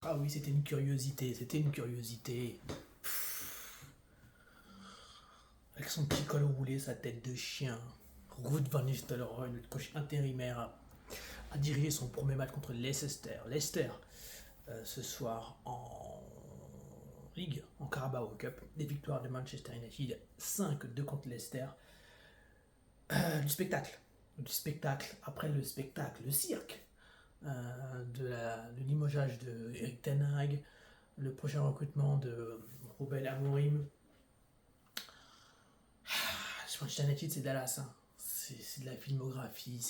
Ah oui, c'était une curiosité, c'était une curiosité. Avec son petit col roulé, sa tête de chien. Ruud van Nistelrooy, notre coach intérimaire, a dirigé son premier match contre Leicester. Leicester, ce soir en Ligue, en Carabao Cup. Des victoires de Manchester United, 5-2 contre Leicester. Du spectacle. Du spectacle, après le spectacle, le cirque. De limogeage de Eric Ten Hag, le prochain recrutement de Ruben Amorim. Manchester United, c'est Dallas. Hein. C'est de la filmographie,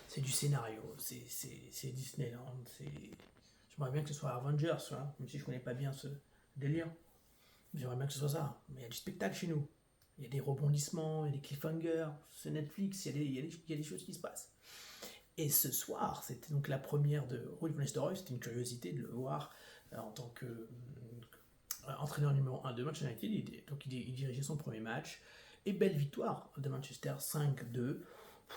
c'est du scénario, c'est Disneyland. J'aimerais bien que ce soit Avengers, hein, même si je connais pas bien ce délire. J'aimerais bien que ce soit ça. Mais il y a du spectacle chez nous. Il y a des rebondissements, il y a des cliffhangers. C'est Netflix, il y a des choses qui se passent. Et ce soir, c'était donc la première de Ruud van Nistelrooy. C'était une curiosité de le voir en tant que entraîneur numéro 1 de Manchester United. Donc il dirigeait son premier match. Et belle victoire de Manchester 5-2.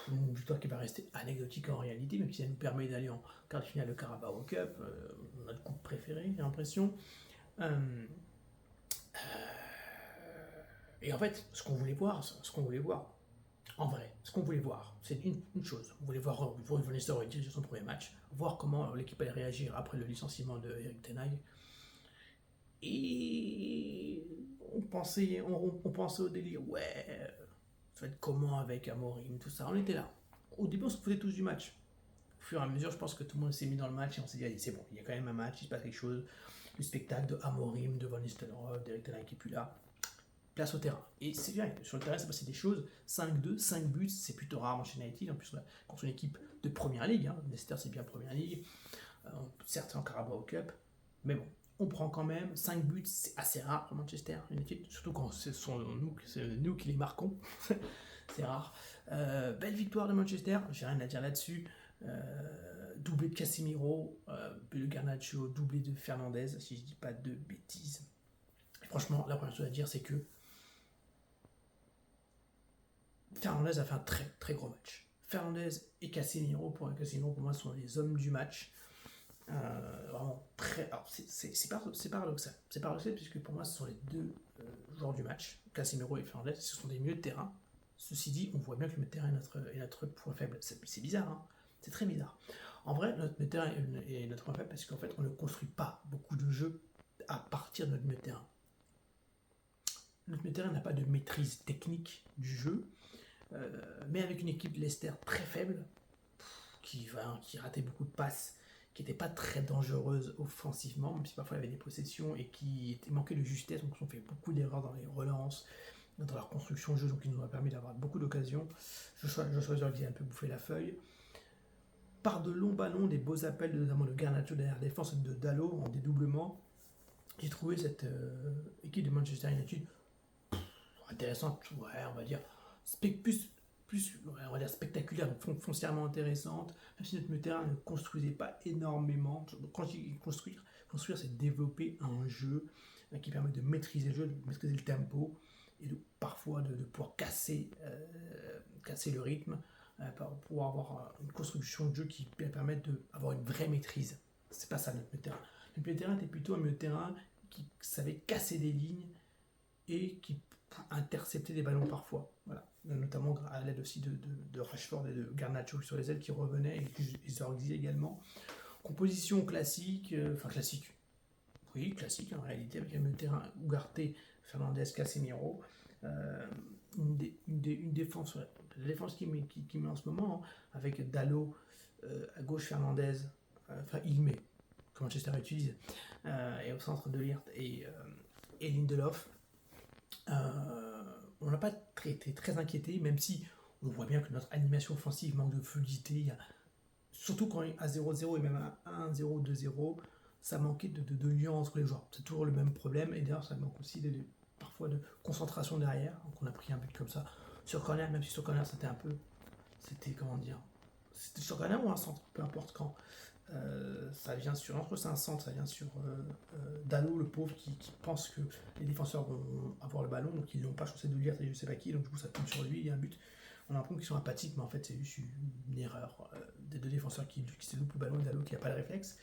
Une victoire qui va rester anecdotique en réalité, même si ça nous permet d'aller en quart de finale de Carabao Cup, notre coupe préférée, j'ai l'impression. Et en fait, ce qu'on voulait voir, en vrai, ce qu'on voulait voir, c'est une chose. On voulait voir Ruud van Nistelrooy diriger son premier match, voir comment l'équipe allait réagir après le licenciement de Eric Ten Hag. Et on pensait au délire, ouais, ça va être comment avec Amorim, tout ça. On était là. Au début, on se foutait tous du match. Au fur et à mesure, je pense que tout le monde s'est mis dans le match et on s'est dit, allez, c'est bon, il y a quand même un match, il se passe quelque chose. Le spectacle de Amorim, de Van Nistelrooy, d'Eric Ten Hag qui est plus là. Place au terrain. Et c'est bien, sur le terrain, c'est passé des choses. 5-2, 5 buts, c'est plutôt rare chez United. En plus, contre une équipe de première ligue. Hein. Leicester, c'est bien première ligue. Certes, en Carabao Cup. Mais bon, on prend quand même 5 buts, c'est assez rare pour Manchester United, surtout quand c'est nous qui les marquons. C'est rare. Belle victoire de Manchester, j'ai rien à dire là-dessus. Doublé de Casemiro, de Garnacho, doublé de Fernandez, si je dis pas de bêtises. Et franchement, la première chose à dire, c'est que Fernandez a fait un très très gros match. Fernandez et Casemiro, pour moi, sont les hommes du match. Vraiment très. Alors, c'est paradoxal. C'est paradoxal puisque pour moi, ce sont les deux joueurs du match, Casemiro et Fernandez. Ce sont des milieux de terrain. Ceci dit, on voit bien que le milieu de terrain est notre point faible. C'est bizarre, hein. C'est très bizarre. En vrai, notre milieu de terrain est notre point faible parce qu'en fait, on ne construit pas beaucoup de jeux à partir de notre milieu de terrain. Notre milieu de terrain n'a pas de maîtrise technique du jeu, mais avec une équipe de Leicester très faible, qui ratait beaucoup de passes, qui n'était pas très dangereuse offensivement, même si parfois il y avait des possessions et qui manquait de justesse, donc ils ont fait beaucoup d'erreurs dans les relances, dans leur construction de jeu, donc ils nous ont permis d'avoir beaucoup d'occasions. Joshua qui a un peu bouffé la feuille. Par de longs ballons, des beaux appels, notamment de Garnacho derrière la défense et de Dalot en dédoublement, j'ai trouvé cette équipe de Manchester United intéressante, ouais, on va dire, on va dire spectaculaire, donc foncièrement intéressante, même si notre milieu de terrain ne construisait pas énormément. Quand je dis construire, c'est développer un jeu qui permet de maîtriser le jeu, de maîtriser le tempo, et parfois de pouvoir casser le rythme, pour pouvoir avoir une construction de jeu qui permet d'avoir une vraie maîtrise. C'est pas ça notre milieu de terrain. Notre milieu de terrain était plutôt un milieu de terrain qui savait casser des lignes et qui intercepter des ballons parfois. Voilà. Notamment à l'aide aussi de Rashford et de Garnacho sur les ailes qui revenaient et Zorgzi également. Composition classique, classique. Oui, classique en réalité, avec un milieu de terrain Ugarte, Fernandez, Casemiro. Une défense, la défense qui met en ce moment, hein, avec Dalot à gauche, Fernandez, il met, que Manchester utilise, et au centre de Ligt et Lindelof. On n'a pas été très inquiété, même si on voit bien que notre animation offensive manque de fluidité. Surtout quand à 0-0 et même à 1-0, 2-0, ça manquait de nuances entre les joueurs. C'est toujours le même problème, et d'ailleurs ça manque aussi parfois de concentration derrière. Donc on a pris un but comme ça sur corner, même si sur corner c'était comment dire, c'était sur corner ou un centre, peu importe quand. Ça vient sur, entre c'est un centre, ça vient sur Dano, le pauvre, qui pense que les défenseurs vont avoir le ballon, donc ils l'ont pas, chaussé de lire, je sais pas qui, donc du coup ça tombe sur lui, il y a un but. On a l'impression qu'ils sont apathiques, mais en fait c'est juste une erreur des deux défenseurs qui se loupent le ballon et Dano qui n'a pas le réflexe.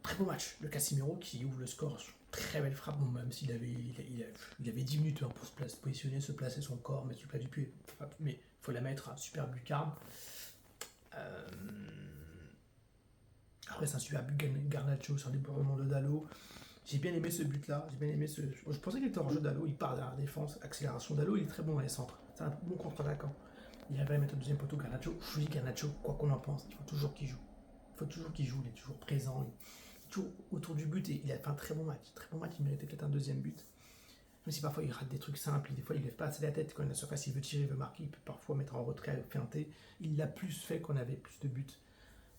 Très beau match de Casemiro qui ouvre le score sur une très belle frappe, bon, même s'il avait, il avait 10 minutes hein, pour se positionner, se placer son corps, mettre du plat du pied. Mais il faut la mettre, un super lucarne. Euh, Après, c'est un super but Garnacho sur le débourrement de Dalot. J'ai bien aimé ce but-là. J'ai bien aimé ce. Je pensais qu'il était hors jeu Dalot. Il part dans la défense, accélération Dalot. Il est très bon dans les centres. C'est un bon contre-attaquant. Il arrive à mettre au deuxième poteau Garnacho. Je dis Garnacho, quoi qu'on en pense, il faut toujours qu'il joue. Il faut toujours qu'il joue. Il est toujours présent. Il est toujours autour du but et il a fait un très bon match. Très bon match. Il méritait peut-être un deuxième but. Même si parfois il rate des trucs simples, des fois il lève pas assez la tête quand il est à la surface, il veut tirer, il veut marquer, il peut parfois mettre en retrait, feinter. Il l'a plus fait qu'on avait plus de buts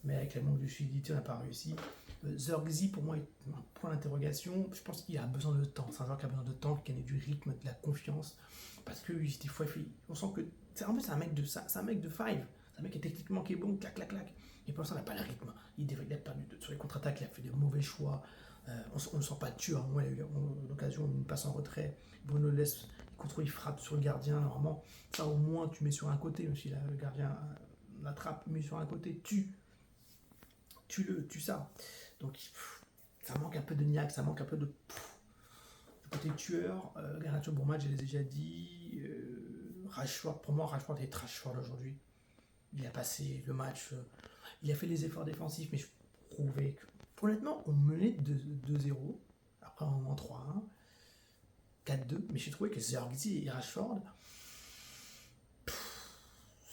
mais avec la manque de fluidité, on n'a pas réussi. Zergzi, pour moi, est un point d'interrogation. Je pense qu'il a besoin de temps. C'est un joueur qui a besoin de temps, qui a du rythme, de la confiance. Parce que des fois, on sent que. En fait, c'est un mec de ça. C'est un mec de five. C'est un mec qui est techniquement qui est bon, clac, clac, clac. Et pour l'instant, il n'a pas le rythme. Il a perdu sur les contre-attaques, il a fait de mauvais choix. On ne sent pas de tueur. Moi, il a eu l'occasion d'une passe en retrait. Bruno laisse, il contrôle, il frappe sur le gardien. Normalement, ça au moins, tu mets sur un côté. Même si le gardien l'attrape, met sur un côté, tue ça. Donc ça manque un peu de niaque, ça manque un peu de du côté tueur. Garnacho, bon match, je l'ai déjà dit. Rashford, pour moi, Rashford est Rashford aujourd'hui. Il a passé le match, il a fait les efforts défensifs, mais je trouvais que, honnêtement, on menait 2-0. Après, on en 3-1, 4-2. Mais j'ai trouvé que Zergzi et Rashford,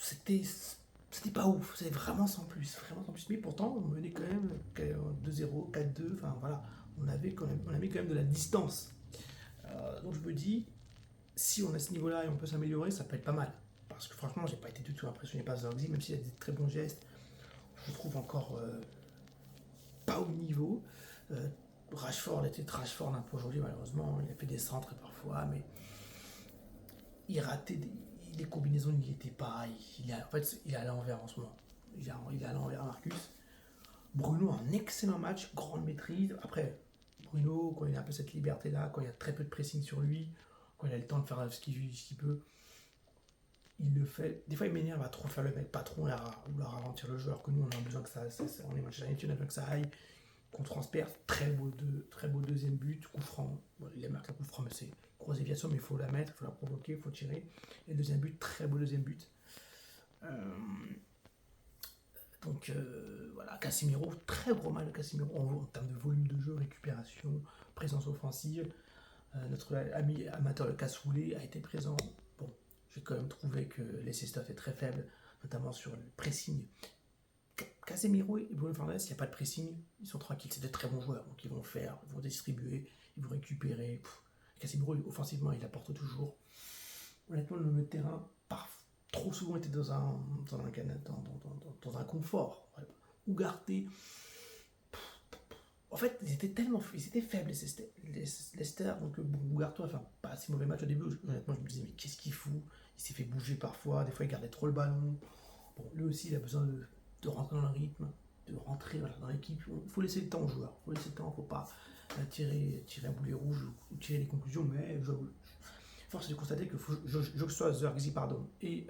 c'était pas ouf, c'était vraiment sans plus, mais pourtant on menait quand même 2-0, 4-2, enfin voilà, on avait quand même de la distance. Donc je me dis, si on a ce niveau-là et on peut s'améliorer, ça peut être pas mal. Parce que franchement, j'ai pas été du tout impressionné par Zorzi, même s'il a des très bons gestes, je trouve encore pas au niveau. Euh, Rashford était Rashford un peu aujourd'hui, malheureusement, il a fait des centres parfois, mais il ratait des combinaisons, il n'y était pas. En fait, il est à l'envers en ce moment. Il est à l'envers, Marcus. Bruno, un excellent match, grande maîtrise. Après, Bruno, quand il a un peu cette liberté-là, quand il y a très peu de pressing sur lui, quand il a le temps de faire ce qu'il peut, il le fait. Des fois, il m'énerve à trop faire le mec patron et à vouloir ralentir le joueur. Que nous, on a besoin que on est Manchester United, on a besoin que ça aille, qu'on transperce. Très beau deuxième but, coup franc. Bon, il a marqué un coup franc, mais c'est grosse déviation, mais il faut la mettre, il faut la provoquer, il faut tirer. Et le deuxième but, très beau deuxième but. Donc voilà, Casemiro, très gros mal de Casemiro en termes de volume de jeu, récupération, présence offensive. Notre ami amateur de cassoulet a été présent. Bon, j'ai quand même trouvé que Leicester est très faible, notamment sur le pressing. Casemiro et Bruno Fernandes, il n'y a pas de pressing, ils sont tranquilles, c'est de très bons joueurs, donc ils vont faire, ils vont distribuer, ils vont récupérer. Casemiro, offensivement, il apporte toujours. Honnêtement, le milieu de terrain, trop souvent était dans un confort. Ougarté, en fait, ils étaient faibles, les Leicester. Donc, bon, Ougarté a fait pas si mauvais match au début. Honnêtement, je me disais, mais qu'est-ce qu'il fout? Il s'est fait bouger parfois, des fois, il gardait trop le ballon. Bon, lui aussi, il a besoin de rentrer dans le rythme, de rentrer voilà, dans l'équipe. Il faut laisser le temps aux joueurs. Il faut laisser le temps, il ne faut pas tirer un boulet rouge ou tirer des conclusions, mais force est de constater que je sois Zergzi et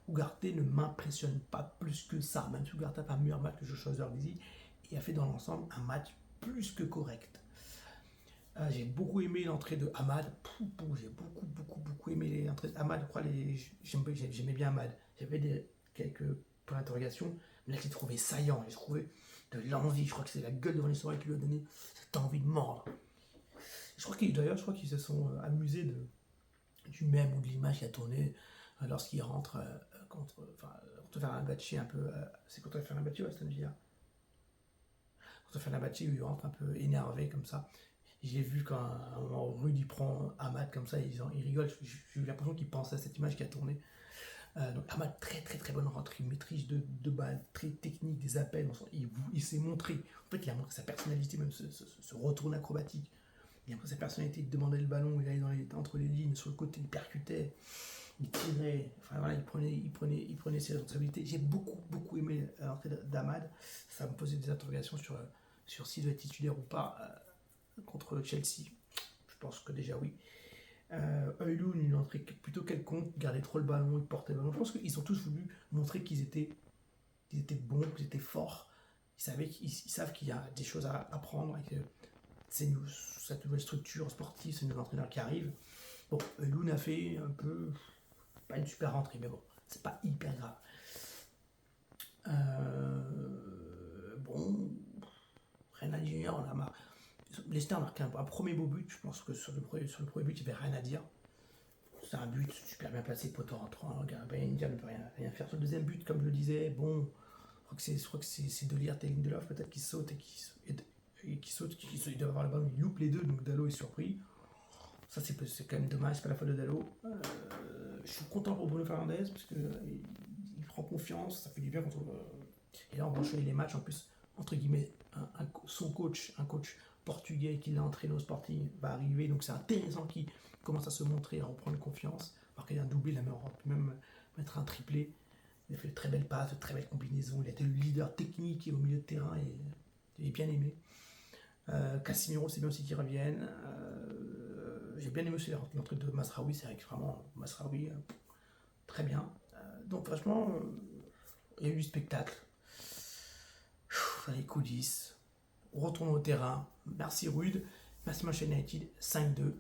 Ougarté ne m'impressionne pas plus que ça. Même si Ougarté n'a pas un meilleur match que Joshua Zergzi, il a fait dans l'ensemble un match plus que correct. J'ai beaucoup aimé l'entrée de Hamad. J'ai beaucoup aimé l'entrée de Hamad. Je crois j'aimais bien Hamad. J'avais quelques points d'interrogation, mais là, je l'ai trouvé saillant. J'ai trouvé de l'envie. Je crois que c'est la gueule devant les soirées qui lui a donné cette envie de mordre. Je crois qu'ils se sont amusés du mème ou de l'image qui a tourné lorsqu'il rentre contre Fenerbahçe un peu. C'est contre Fenerbahçe ou Aston Villa? Contre Fenerbahçe où il rentre un peu énervé comme ça. J'ai vu quand un moment Rudy prend Hamad comme ça, il rigole. J'ai eu l'impression qu'il pensait à cette image qui a tourné. Donc Hamad, très bonne rentrée, une maîtrise de balle, très technique, des appels. Il s'est montré. En fait, il a montré sa personnalité, même ce retour acrobatique. Il a montré sa personnalité, il demandait le ballon, il allait entre les lignes, sur le côté, il percutait, il tirait. Enfin voilà, il prenait ses responsabilités. J'ai beaucoup aimé l'entrée d'Hamad. Ça me posait des interrogations sur s'il doit être titulaire ou pas contre Chelsea. Je pense que déjà oui. Højlund, une entrée plutôt quelconque, il gardait trop le ballon, il portait le ballon. Je pense qu'ils ont tous voulu montrer qu'ils étaient bons, qu'ils étaient forts. Ils savent qu'il y a des choses à apprendre et que cette nouvelle structure sportive, ce nouvel entraîneur qui arrive. Bon, Loun a fait un peu, pas une super rentrée, mais bon, c'est pas hyper grave. Bon, Reina Junior, on a marre. Leicester a marqué un premier beau but. Je pense que sur le premier but, il n'y avait rien à dire. C'est un but super bien placé, poteau rentrant. Ben India ne peut rien faire. Sur le deuxième but, comme je le disais, bon, je crois que c'est Delirte et Lindelof peut-être qui sautent ils doivent avoir la balle, ils loupent les deux, donc Dalot est surpris. Ça, c'est quand même dommage, c'est pas la faute de Dalot. Je suis content pour Bruno Fernandes parce qu'il prend confiance, ça fait du bien contre. Et là, on va enchaîner les matchs en plus, entre guillemets, son coach, un coach portugais qui l'a entraîné au Sporting, va arriver, donc c'est intéressant qu'il commence à se montrer, à reprendre confiance. Alors qu'il y a un doublé, il a même mettre un triplé. Il a fait de très belles passes, de très belles combinaisons. Il a été le leader technique et au milieu de terrain et il est bien aimé. Casemiro, c'est bien aussi qu'il revienne. J'ai bien aimé aussi l'entrée de Masraoui, c'est vrai que vraiment, Masraoui, très bien. Donc franchement, il y a eu du spectacle. Dans les coulisses. On retourne au terrain. Merci Rude. Merci Manchester United. 5-2.